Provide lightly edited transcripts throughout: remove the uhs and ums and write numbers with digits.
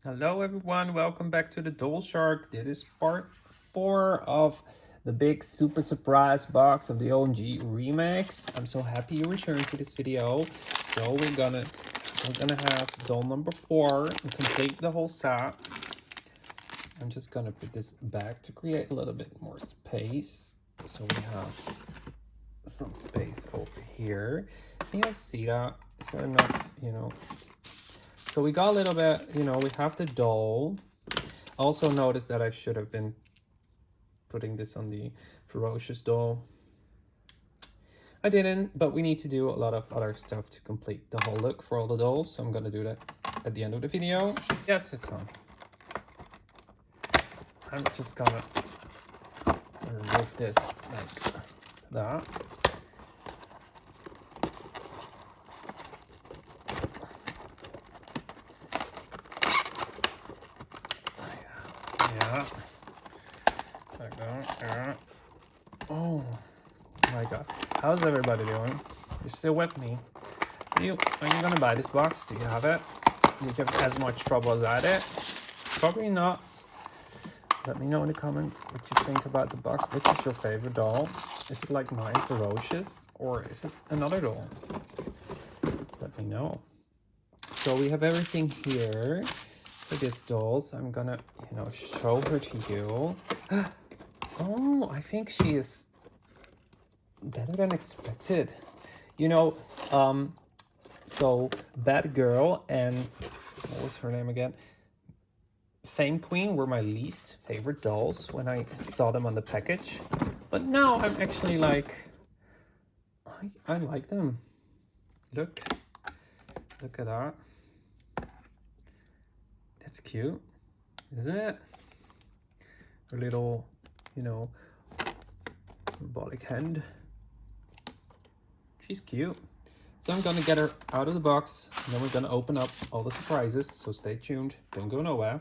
Hello everyone, welcome back to the TheDollShark. This is part 4 of the big super surprise box of the OMG remix. I'm so happy you returned to this video. So we're gonna have doll number 4 and complete the whole set. I'm just gonna put this back to create a little bit more space. So we have some space over here. Can you see that? Is there enough, So we got a little bit, we have the doll. Also notice that I should have been putting this on the ferocious doll. I didn't, but we need to do a lot of other stuff to complete the whole look for all the dolls. So I'm gonna do that at the end of the video. Yes, it's on. I'm just gonna remove this like that. Yeah. Like that. Yeah. Oh my god. How's everybody doing? You're still with me? Are you gonna buy this box? Do you have it? Do you have as much trouble as I did? Probably not. Let me know in the comments what you think about the box. Which is your favorite doll? Is it like mine, Ferocious, or is it another doll? Let me know. So we have everything here for this doll. So I'm gonna, show her to you. Oh, I think she is better than expected. So Bad Girl and what was her name again? Fame Queen were my least favorite dolls when I saw them on the package. But now I'm actually like, I like them. Look at that. That's cute, isn't it? Her little, robotic hand. She's cute. So I'm gonna get her out of the box, and then we're gonna open up all the surprises. So stay tuned, don't go nowhere.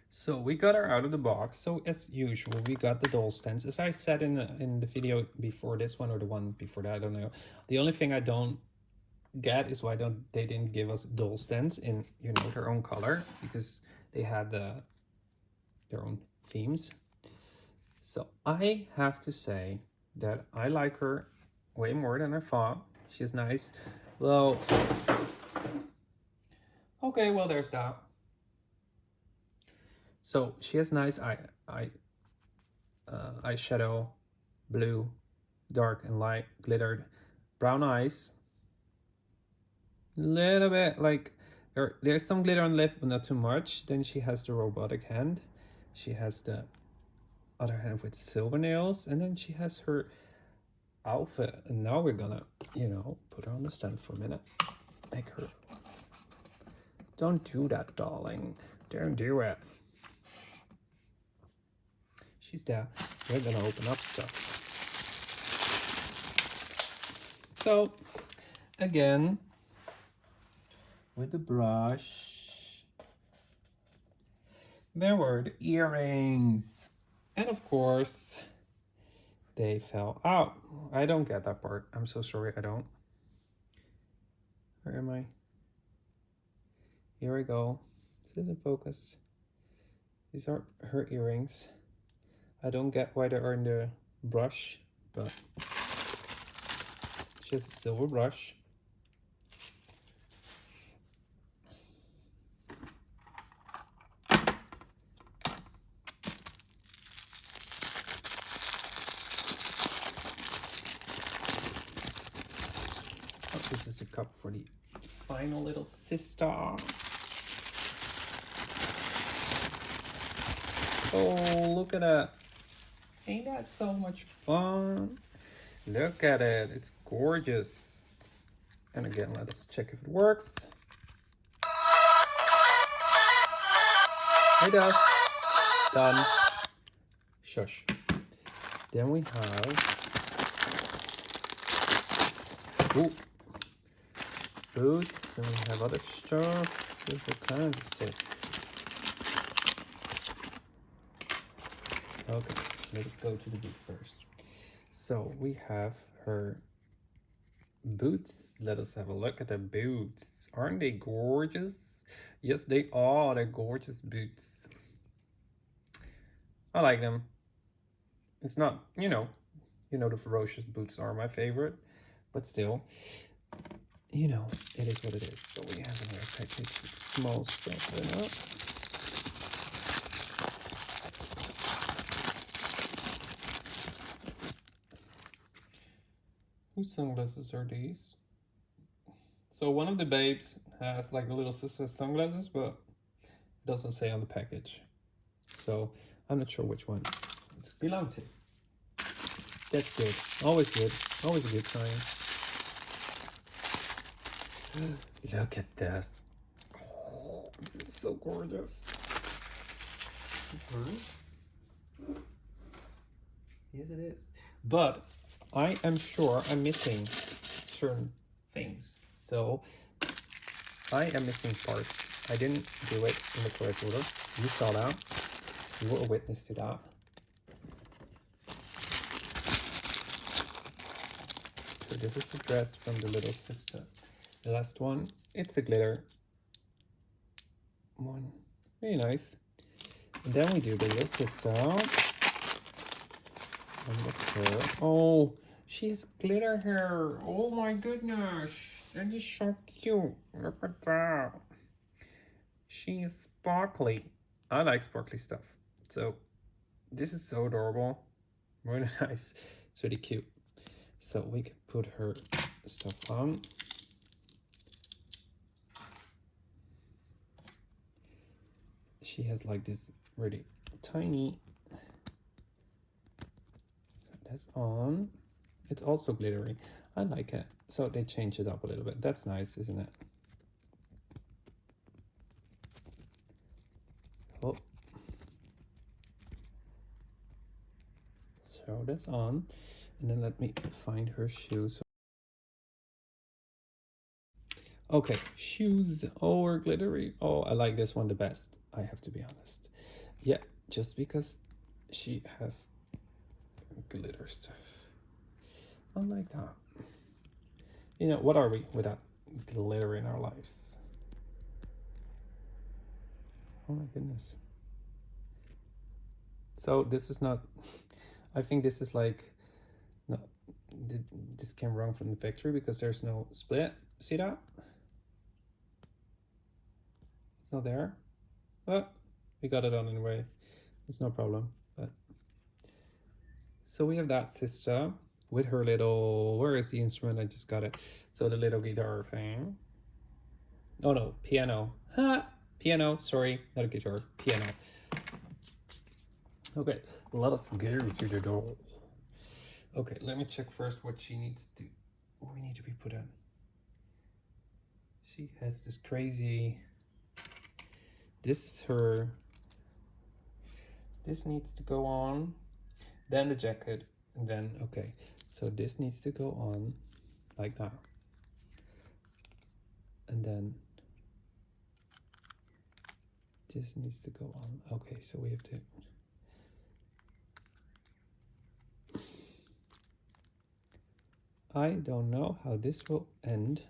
So we got her out of the box. So as usual, we got the doll stands. As I said in the video before this one or the one before that, I don't know. The only thing I don't get is why they didn't give us doll stands in their own color, because they had their own themes. So I have to say that I like her way more than I thought. She's nice. Well, okay, well there's that. So she has nice eyeshadow, blue, dark and light, glittered, brown eyes. Little bit like there's some glitter on the lip, but not too much. Then she has the robotic hand. She has the other hand with silver nails, and then she has her outfit. And now we're gonna, put her on the stand for a minute. Make her. Don't do that, darling. Don't do it. She's there. We're gonna open up stuff. So, again, with the brush, there were the earrings. And of course, they fell out. I don't get that part. I'm so sorry, I don't. Where am I? Here we go. Is this in focus? These are her earrings. I don't get why they're in the brush, but she has a silver brush. Oh, this is a cup for the final little sister. Oh, look at that. Ain't that so much fun? Look at it. It's gorgeous. And again, let us check if it works. It does. Done. Shush. Then we have boots, and we have other stuff. There's all kinds of stuff. Okay, let's go to the boot first. So we have her boots. Let us have a look at the boots. Aren't they gorgeous? Yes, they are. They're gorgeous boots. I like them. It's not, the ferocious boots are my favorite, but still, it is what it is. So we have another package with small stuff in it. Whose sunglasses are these? So one of the babes has like a little sister's sunglasses, but it doesn't say on the package. So I'm not sure which one it belongs to. That's good. Always good. Always a good sign. Look at this. Oh, this is so gorgeous. Yes, it is. But I am sure I'm missing certain things. So I am missing parts. I didn't do it in the correct order. You saw that. You were a witness to that. So this is a dress from the little sister. The last one, it's a glitter one. Very nice. And then we do the little sister. And that's her. Oh, she has glitter hair. Oh my goodness. That is so cute. Look at that. She is sparkly. I like sparkly stuff. So this is so adorable. Really nice. It's really cute. So we can put her stuff on. She has like this really tiny. That's on. It's also glittery. I like it. So they change it up a little bit. That's nice, isn't it? Oh. So that's on. And then let me find her shoes. Okay, shoes. Oh, are glittery. Oh, I like this one the best. I have to be honest. Yeah, just because she has glitter stuff. I like that. What are we without glitter in our lives? Oh my goodness. So this is not, I think this is like, no, this came wrong from the factory because there's no split. See that? It's not there. But we got it on anyway. It's no problem. But so we have that sister with her little, where is the instrument? I just got it. So the little guitar thing. Oh no, piano. Ha! Piano, sorry, not a guitar, piano. Okay, let us go to the doll. Okay, let me check first what she needs to, what we need to be put in. She has this crazy, this is her, this needs to go on, then the jacket, and then, okay, so this needs to go on like that. And then this needs to go on. Okay, so we have to, I don't know how this will end.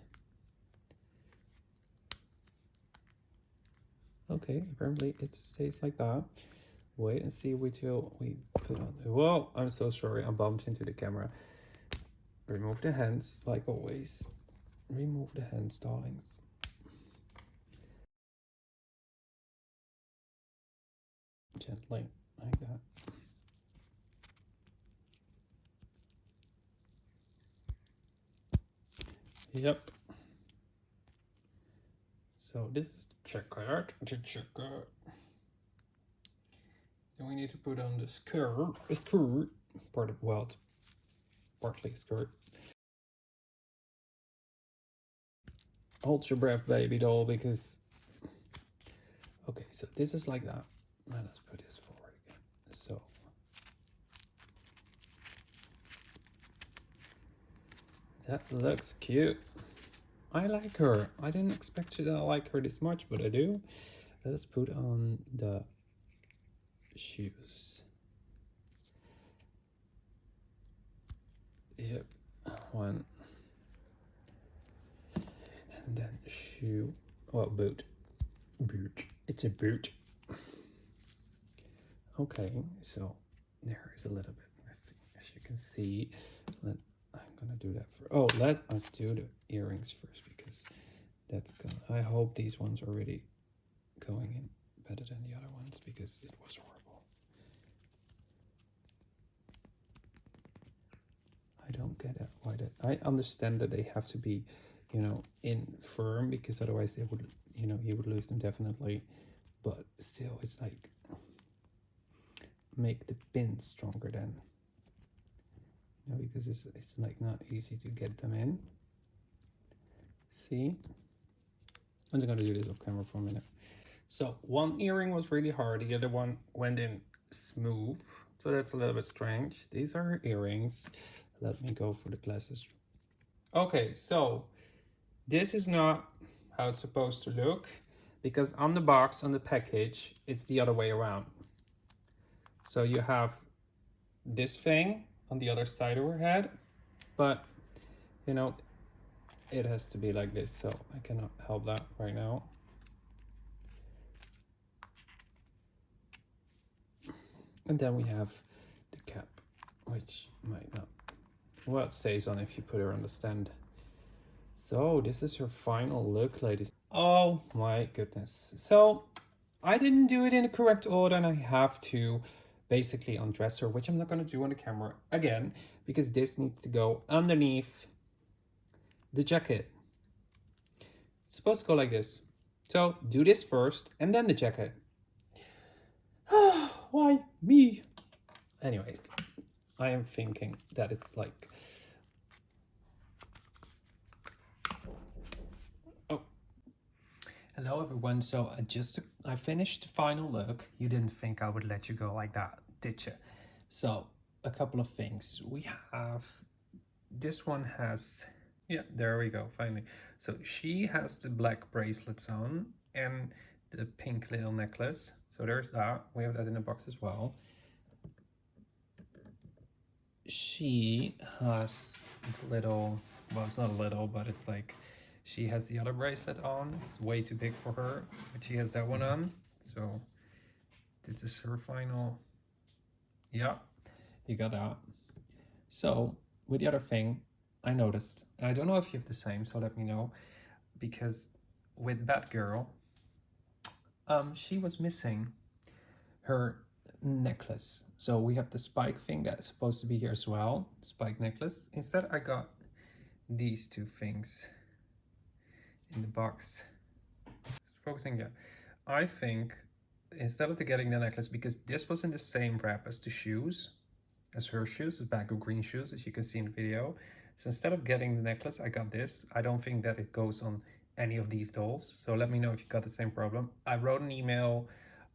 Okay, apparently it stays like that. Wait and see which we put on. Whoa, I'm so sorry, I bumped into the camera. Remove the hands, like always. Remove the hands, darlings. Gently, like that. Yep. So this is the checkout. Then we need to put on the skirt. A skirt. Part of, well, it's partly skirt. Hold your breath, baby doll, because... Okay, so this is like that. Now let's put this forward again. So... That looks cute. I like her. I didn't expect to like her this much, but I do. Let us put on the shoes. Yep, one. And then shoe, well, boot. boot. It's a boot. Okay, so there is a little bit messy, as you can see. I'm gonna do that for. Oh, let us do the earrings first because that's gonna. I hope these ones are really going in better than the other ones because it was horrible. I don't get it. Why that? I understand that they have to be, you know, in firm because otherwise they would, you know, you would lose them definitely. But still, it's like make the pins stronger then. You know, because it's like not easy to get them in. See? I'm just gonna do this off camera for a minute. So one earring was really hard, the other one went in smooth. So that's a little bit strange. These are earrings. Let me go for the glasses. Okay, so this is not how it's supposed to look because on the box, on the package, it's the other way around. So you have this thing on the other side of her head, but you know, it has to be like this, so I cannot help that right now. And then we have the cap, which might not, well, it stays on if you put her on the stand. So this is your final look, ladies. Oh my goodness. So I didn't do it in the correct order and I have to basically undress her, which I'm not going to do on the camera again, because this needs to go underneath the jacket. It's supposed to go like this. So do this first and then the jacket. Why me? Anyways, I am thinking that it's like, oh, hello everyone. So I finished the final look. You didn't think I would let you go like that, did you? So a couple of things. We have, this one has, yeah, there we go, finally. So she has the black bracelets on and the pink little necklace. So there's that. We have that in the box as well. She has it's little, well, it's not a little, but it's like she has the other bracelet on. It's way too big for her, but she has that one on. So this is her final. Yeah, you got that. So with the other thing, I noticed, I don't know if you have the same, so let me know, because with Batgirl, she was missing her necklace. So we have the spike thing that's supposed to be here as well, spike necklace. Instead, I got these two things in the box. Focusing, yeah. I think instead of getting the necklace, because this was in the same wrap as the shoes, as her shoes, the bag of green shoes, as you can see in the video. So instead of getting the necklace, I got this. I don't think that it goes on any of these dolls. So let me know if you got the same problem. I wrote an email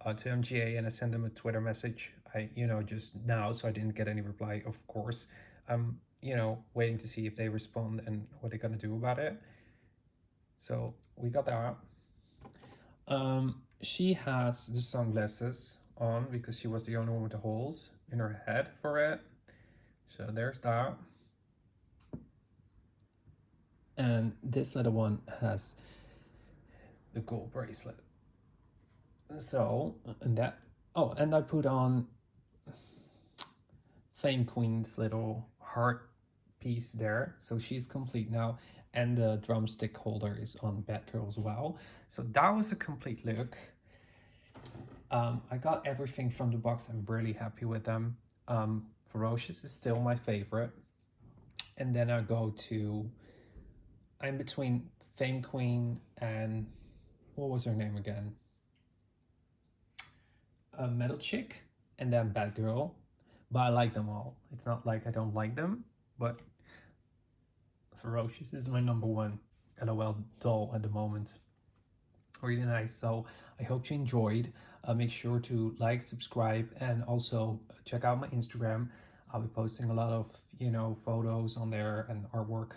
to MGA and I sent them a Twitter message. Just now, so I didn't get any reply, of course. I'm, waiting to see if they respond and what they're gonna do about it. So we got that. She has the sunglasses on because she was the only one with the holes in her head for it. So there's that. And this little one has the gold bracelet. So, and that, oh, and I put on Fame Queen's little heart piece there. So she's complete now. And the drumstick holder is on Batgirl as well. So that was a complete look. I got everything from the box. I'm really happy with them. Ferocious is still my favorite. And then I go to, I'm between Fame Queen and, what was her name again? Metal Chick, and then Batgirl. But I like them all. It's not like I don't like them, but Ferocious is my number one l.o.l doll at the moment. Really nice. So I hope you enjoyed. Make sure to like, subscribe, and also check out my Instagram. I'll be posting a lot of photos on there and artwork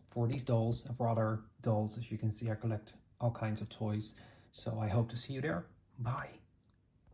for these dolls and for other dolls. As you can see, I collect all kinds of toys. So I hope to see you there. Bye.